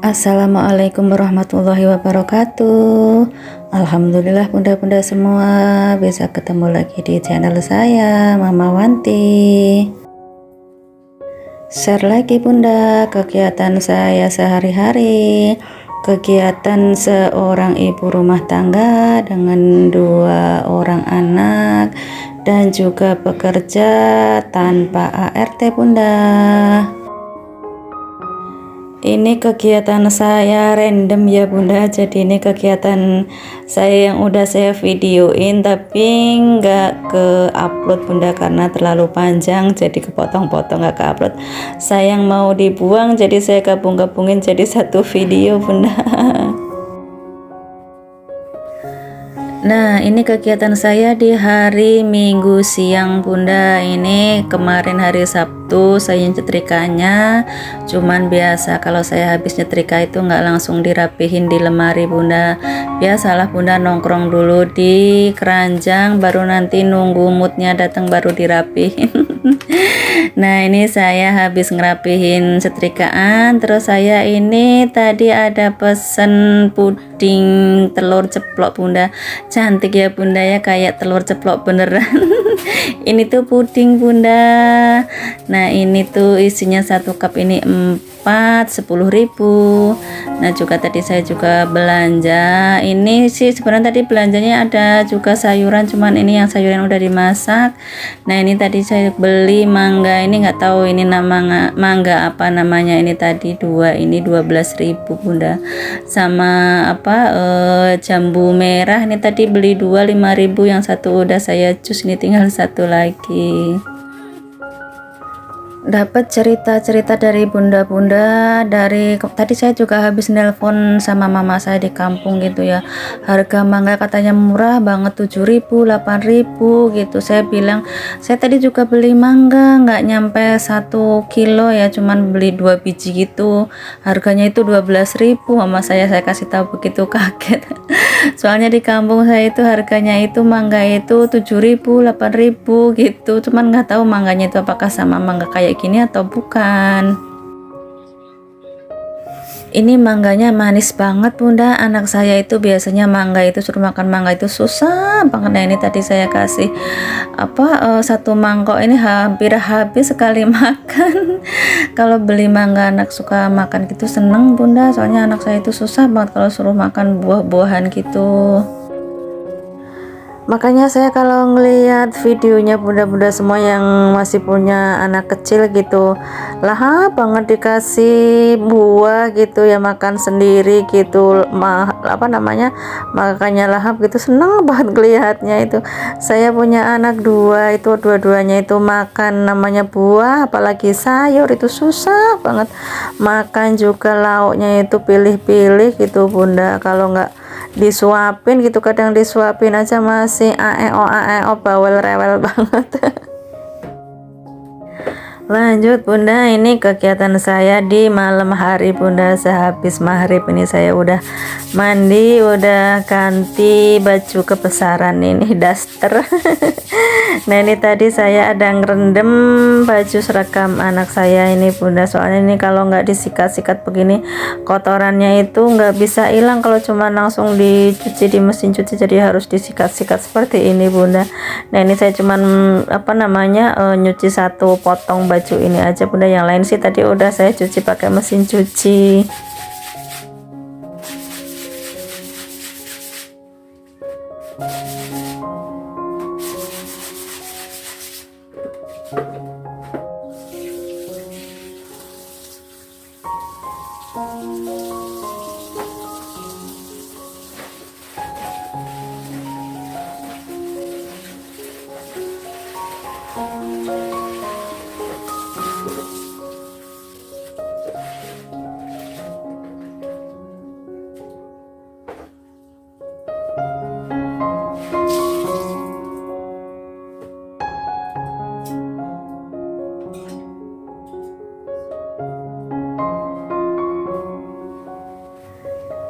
Assalamualaikum warahmatullahi wabarakatuh. Alhamdulillah bunda-bunda semua bisa ketemu lagi di channel saya, Mama Wanti. Share lagi bunda kegiatan saya sehari-hari, kegiatan seorang ibu rumah tangga dengan 2 orang anak dan juga bekerja tanpa ART bunda. Ini kegiatan saya random ya bunda, jadi ini kegiatan saya yang udah saya videoin tapi nggak ke upload bunda karena terlalu panjang, jadi kepotong-potong nggak ke upload. Sayang mau dibuang, jadi saya gabung-gabungin jadi satu video bunda. Nah, ini kegiatan saya di hari Minggu siang bunda. Ini kemarin hari Sabtu saya nyetrikanya cuman biasa, kalau saya habis nyetrika itu nggak langsung dirapihin di lemari bunda. Biasalah bunda, nongkrong dulu di keranjang baru nanti nunggu moodnya datang baru dirapihin. Nah, ini saya habis ngerapihin setrikaan, terus saya ini tadi ada pesen puding telur ceplok bunda. Cantik ya bunda ya, kayak telur ceplok beneran. Ini tuh puding bunda. Nah, ini tuh isinya 1 cup, ini 10.000. Nah, juga tadi saya juga belanja. Ini sih sebenarnya tadi belanjanya ada juga sayuran, cuman ini yang sayuran udah dimasak. Nah, ini tadi saya beli mangga, ini nggak tahu ini nama mangga apa namanya. Ini tadi 2, ini 12.000 bunda. Sama apa jambu merah, ini tadi beli 2 5.000, yang satu udah saya cus, ini tinggal satu lagi. Dapat cerita-cerita dari bunda-bunda. Dari tadi saya juga habis nelpon sama mama saya di kampung gitu ya, harga mangga katanya murah banget, 7.000 8.000 gitu. Saya bilang saya tadi juga beli mangga nggak nyampe 1 kilo ya, cuman beli 2 biji gitu, harganya itu 12.000. Mama saya kasih tahu begitu kaget. Soalnya di kampung saya itu harganya itu mangga itu 7.000 8.000 gitu, cuman nggak tahu mangganya itu apakah sama mangga kayak gini atau bukan. Ini mangganya manis banget bunda. Anak saya itu biasanya mangga itu suruh makan mangga itu susah banget. Nah, ini tadi saya kasih apa 1 mangkok, ini hampir habis sekali makan. Kalau beli mangga anak suka makan gitu seneng bunda, soalnya anak saya itu susah banget kalau suruh makan buah-buahan gitu. Makanya saya kalau ngelihat videonya bunda-bunda semua yang masih punya anak kecil gitu, lahap banget dikasih buah gitu ya, makan sendiri gitu, apa namanya, makanya lahap gitu, seneng banget ngelihatnya itu. Saya punya anak 2 itu, dua-duanya itu makan namanya buah apalagi sayur itu susah banget. Makan juga lauknya itu pilih-pilih gitu bunda, kalau nggak disuapin gitu, kadang disuapin aja masih aeo bawel rewel banget. Lanjut bunda, ini kegiatan saya di malam hari bunda. Sehabis maghrib ini saya udah mandi, udah ganti baju kebesaran, ini daster. Nah, ini tadi saya ada ngerendam baju seragam anak saya ini bunda, soalnya ini kalau nggak disikat-sikat begini kotorannya itu nggak bisa hilang kalau cuma langsung dicuci di mesin cuci, jadi harus disikat-sikat seperti ini bunda. Nah, ini saya cuman apa namanya nyuci 1 potong baju ini aja bunda, yang lain sih tadi udah saya cuci pakai mesin cuci.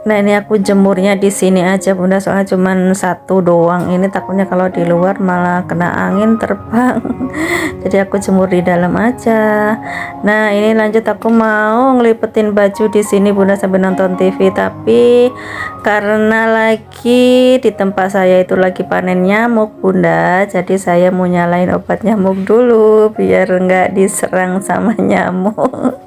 Nah ini aku jemurnya di sini aja bunda, soalnya cuman satu doang, ini takutnya kalau di luar malah kena angin terbang. Jadi aku jemur di dalam aja. Nah ini lanjut, aku mau ngelipetin baju di sini bunda sambil nonton TV, tapi karena lagi di tempat saya itu lagi panen nyamuk bunda, jadi saya mau nyalain obat nyamuk dulu biar nggak diserang sama nyamuk.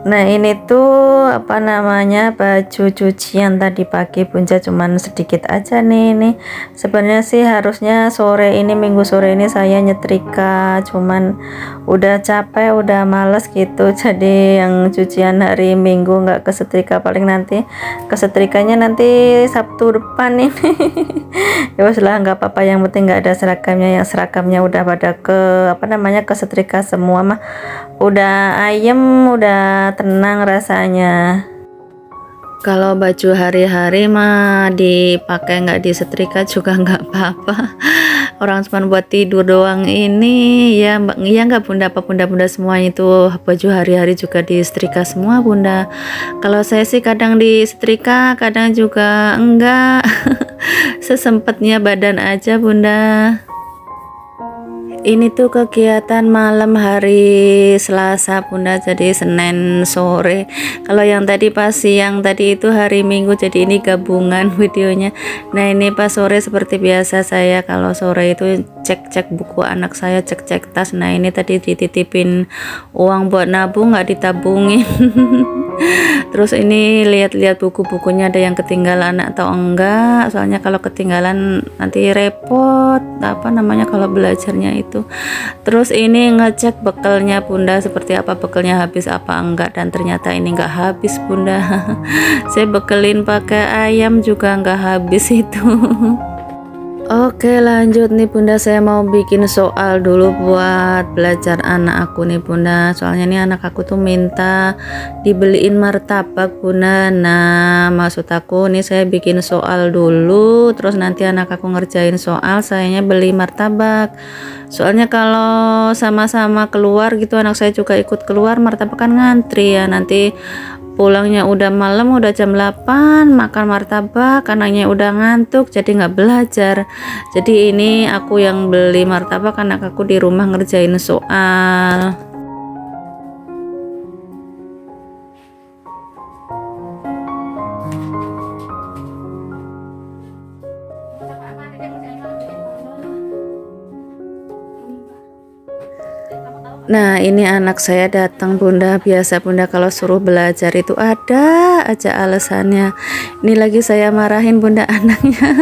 Nah ini tuh apa namanya, baju cucian tadi pagi bunda, cuman sedikit aja nih. Sebenarnya sih harusnya sore ini, minggu sore ini saya nyetrika, cuman udah capek, udah males gitu. Jadi yang cucian hari minggu nggak kesetrika, paling nanti kesetrikanya nanti Sabtu depan ini. Ya wes lah, nggak apa-apa, yang penting nggak ada seragamnya. Yang seragamnya udah pada ke apa namanya, kesetrika semua mah udah ayem, udah tenang rasanya. Kalau baju hari-hari mah dipakai nggak disetrika juga nggak apa-apa. Orang cuma buat tidur doang ini ya, ya nggak bunda, apa bunda semuanya itu baju hari-hari juga disetrika semua bunda. Kalau saya sih kadang disetrika, kadang juga enggak. Sesempatnya badan aja bunda. Ini tuh kegiatan malam hari Selasa bunda, jadi Senin sore. Kalau yang tadi pas siang tadi itu hari Minggu, jadi ini gabungan videonya. Nah ini pas sore seperti biasa, saya kalau sore itu cek-cek buku anak saya, cek-cek tas. Nah ini tadi dititipin uang buat nabung, nggak ditabungin. Terus ini lihat-lihat buku-bukunya ada yang ketinggalan atau enggak, soalnya kalau ketinggalan nanti repot apa namanya kalau belajarnya itu. Terus ini ngecek bekalnya bunda, seperti apa bekalnya, habis apa enggak, dan ternyata ini enggak habis bunda. Saya bekelin pakai ayam juga enggak habis itu. Oke lanjut nih bunda, saya mau bikin soal dulu buat belajar anak aku nih bunda. Soalnya nih anak aku tuh minta dibeliin martabak bunda. Nah maksud aku nih saya bikin soal dulu, terus nanti anak aku ngerjain soal, sayanya beli martabak. Soalnya kalau sama-sama keluar gitu, anak saya juga ikut keluar, martabak kan ngantri ya, nanti pulangnya udah malam, udah jam 8, makan martabak, anaknya udah ngantuk, jadi nggak belajar. Jadi ini aku yang beli martabak, anak aku di rumah ngerjain soal. Nah ini anak saya datang bunda, biasa bunda kalau suruh belajar itu ada aja alasannya. Ini lagi saya marahin bunda anaknya.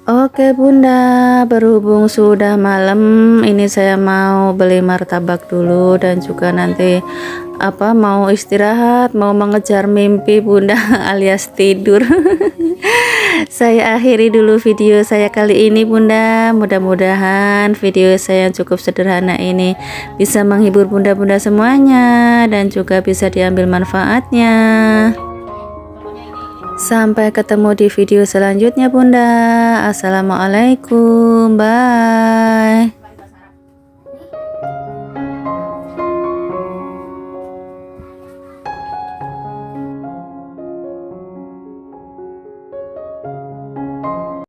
Oke bunda, berhubung sudah malam, ini saya mau beli martabak dulu dan juga nanti apa mau istirahat, mau mengejar mimpi bunda alias tidur. Saya akhiri dulu video saya kali ini bunda. Mudah-mudahan video saya yang cukup sederhana ini bisa menghibur bunda-bunda semuanya dan juga bisa diambil manfaatnya. Sampai ketemu di video selanjutnya bunda. Assalamualaikum, bye.